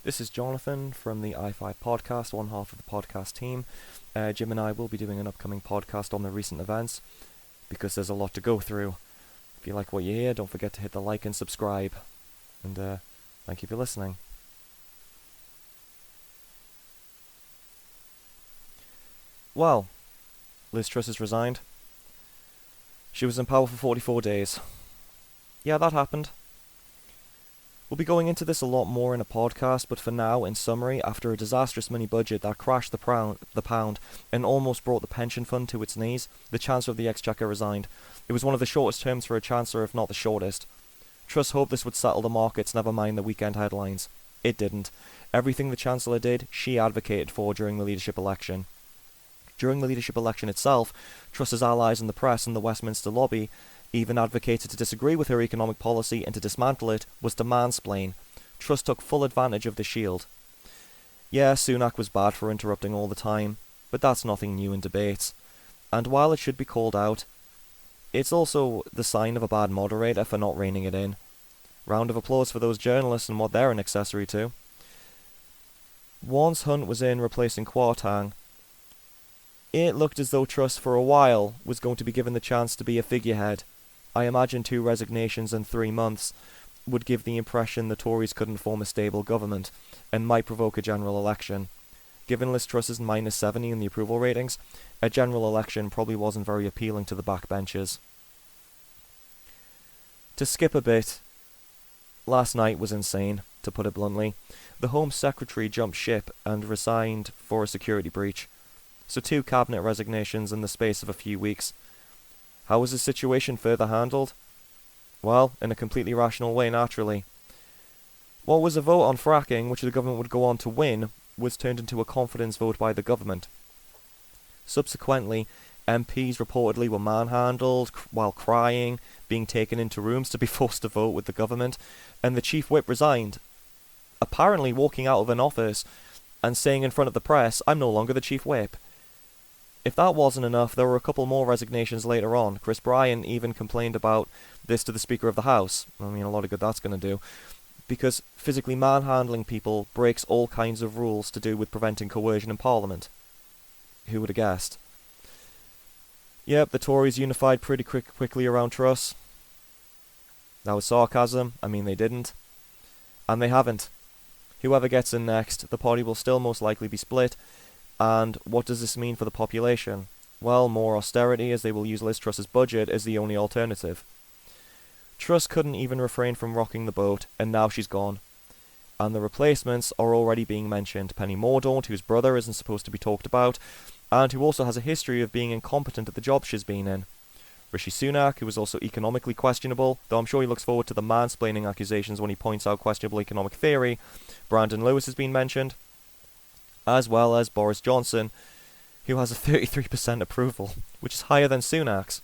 This is Jonathan from the i5 podcast, one half of the podcast team. Jim and I will be doing an upcoming podcast on the recent events because there's a lot to go through. If you like what you hear, don't forget to hit the like and subscribe. And thank you for listening. Well, Liz Truss has resigned. She was in power for 44 days. Yeah, that happened. We'll be going into this a lot more in a podcast, but for now, in summary, after a disastrous mini-budget that crashed the pound and almost brought the pension fund to its knees, the Chancellor of the Exchequer resigned. It was one of the shortest terms for a Chancellor, if not the shortest. Truss hoped this would settle the markets, never mind the weekend headlines. It didn't. Everything the Chancellor did, she advocated for during the leadership election. During the leadership election itself, Truss's allies in the press and the Westminster lobby even advocated to disagree with her economic policy and to dismantle it was to mansplain. Truss took full advantage of the shield. Yeah, Sunak was bad for interrupting all the time, but that's nothing new in debates. And while it should be called out, it's also the sign of a bad moderator for not reining it in. Round of applause for those journalists and what they're an accessory to. Once Hunt was in replacing Kwarteng, it looked as though Truss for a while was going to be given the chance to be a figurehead. I imagine 2 resignations in 3 months would give the impression the Tories couldn't form a stable government and might provoke a general election. Given Liz Truss's -70 in the approval ratings, a general election probably wasn't very appealing to the backbenchers. To skip a bit, last night was insane, to put it bluntly. The Home Secretary jumped ship and resigned for a security breach. So 2 cabinet resignations in the space of a few weeks. How was the situation further handled? Well, in a completely rational way, naturally. What was a vote on fracking, which the government would go on to win, was turned into a confidence vote by the government. Subsequently, MPs reportedly were manhandled while crying, being taken into rooms to be forced to vote with the government, and the chief whip resigned, apparently walking out of an office and saying in front of the press, "I'm no longer the chief whip." If that wasn't enough, there were a couple more resignations later on. Chris Bryan even complained about this to the Speaker of the House. I mean, a lot of good that's going to do. Because physically manhandling people breaks all kinds of rules to do with preventing coercion in Parliament. Who would have guessed? Yep, the Tories unified pretty quickly around Truss. That was sarcasm. I mean, they didn't. And they haven't. Whoever gets in next, the party will still most likely be split. And what does this mean for the population? Well, more austerity, as they will use Liz Truss's budget as the only alternative. Truss couldn't even refrain from rocking the boat, and now she's gone. And the replacements are already being mentioned. Penny Mordaunt, whose brother isn't supposed to be talked about, and who also has a history of being incompetent at the job she's been in. Rishi Sunak, who is also economically questionable, though I'm sure he looks forward to the mansplaining accusations when he points out questionable economic theory. Brandon Lewis has been mentioned, as well as Boris Johnson, who has a 33% approval, which is higher than Sunak's.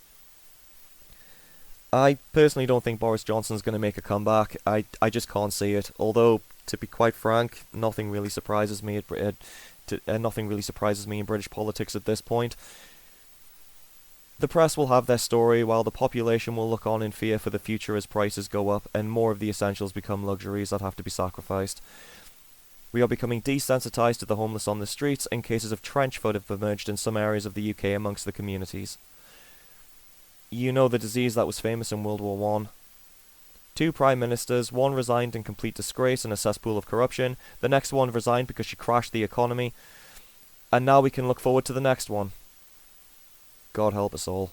I personally don't think Boris Johnson's going to make a comeback. I just can't see it. Although, to be quite frank, nothing really surprises me. Nothing really surprises me in British politics at this point. The press will have their story, while the population will look on in fear for the future as prices go up and more of the essentials become luxuries that have to be sacrificed. We are becoming desensitized to the homeless on the streets, and cases of trench foot have emerged in some areas of the UK amongst the communities. You know the disease that was famous in World War I. 2 prime ministers, one resigned in complete disgrace and a cesspool of corruption, the next one resigned because she crashed the economy, and now we can look forward to the next one. God help us all.